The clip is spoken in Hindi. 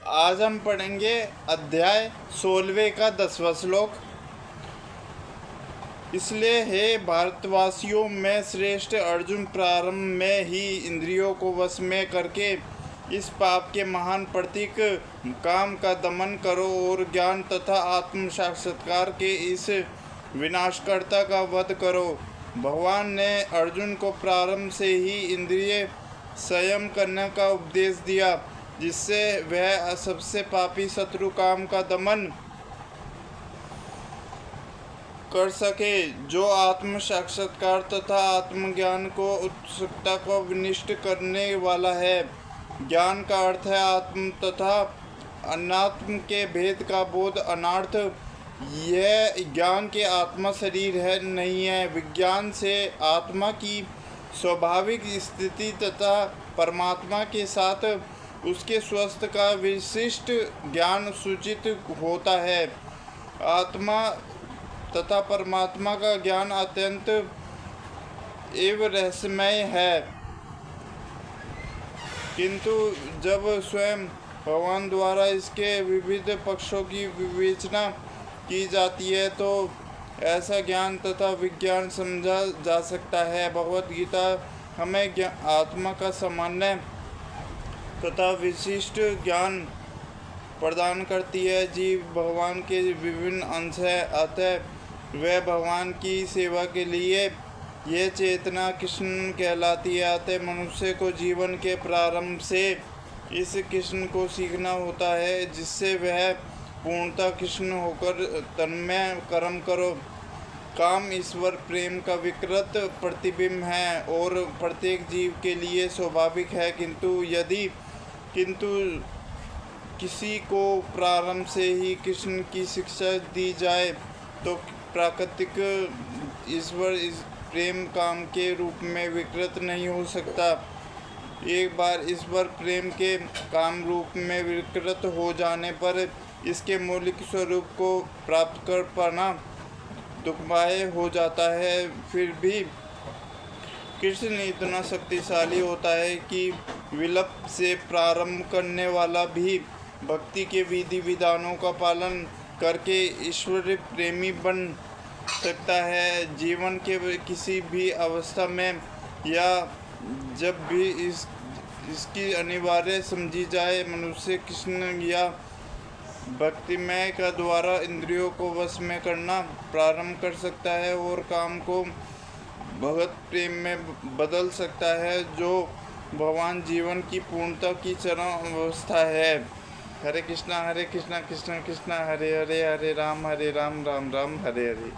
आज हम पढ़ेंगे अध्याय 16वें का 10वां श्लोक। इसलिए हे भारतवासियों में श्रेष्ठ अर्जुन, प्रारंभ में ही इंद्रियों को वश में करके इस पाप के महान प्रतीक काम का दमन करो और ज्ञान तथा आत्म साक्षात्कार के इस विनाशकर्ता का वध करो। भगवान ने अर्जुन को प्रारंभ से ही इंद्रिय संयम करने का उपदेश दिया, जिससे वह सबसे पापी शत्रु काम का दमन कर सके, जो आत्म साक्षात्कार तथा आत्मज्ञान को उत्सुकता को विनिष्ट करने वाला है। ज्ञान का अर्थ है आत्म तथा अनात्म के भेद का बोध। अनार्थ यह ज्ञान के आत्मा शरीर है नहीं है। विज्ञान से आत्मा की स्वाभाविक स्थिति तथा परमात्मा के साथ उसके स्वस्थ का विशिष्ट ज्ञान सूचित होता है। आत्मा तथा परमात्मा का ज्ञान अत्यंत एवं रहस्यमय है, किंतु जब स्वयं भगवान द्वारा इसके विविध पक्षों की विवेचना की जाती है तो ऐसा ज्ञान तथा विज्ञान समझा जा सकता है। भगवत गीता हमें आत्मा का सामान्य तथा विशिष्ट ज्ञान प्रदान करती है। जीव भगवान के विभिन्न अंश है, अतः वह भगवान की सेवा के लिए यह चेतना कृष्ण कहलाती है। अतः मनुष्य को जीवन के प्रारंभ से इस कृष्ण को सीखना होता है, जिससे वह पूर्णतः कृष्ण होकर तन्मय कर्म करो। काम ईश्वर प्रेम का विकृत प्रतिबिंब है और प्रत्येक जीव के लिए स्वाभाविक है, किंतु किसी को प्रारंभ से ही कृष्ण की शिक्षा दी जाए तो प्राकृतिक ईश्वर इस प्रेम काम के रूप में विकृत नहीं हो सकता। एक बार ईश्वर प्रेम के काम रूप में विकृत हो जाने पर इसके मौलिक स्वरूप को प्राप्त कर पाना दुखदायी हो जाता है। फिर भी कृष्ण इतना शक्तिशाली होता है कि विलप से प्रारंभ करने वाला भी भक्ति के विधि विधानों का पालन करके ईश्वर प्रेमी बन सकता है। जीवन के किसी भी अवस्था में या जब भी इसकी अनिवार्य समझी जाए, मनुष्य कृष्ण या भक्तिमय का द्वारा इंद्रियों को वश में करना प्रारंभ कर सकता है और काम को भगवत प्रेम में बदल सकता है, जो भगवान जीवन की पूर्णता की चरम अवस्था है। हरे कृष्णा कृष्ण कृष्ण हरे हरे, हरे राम राम राम हरे हरे।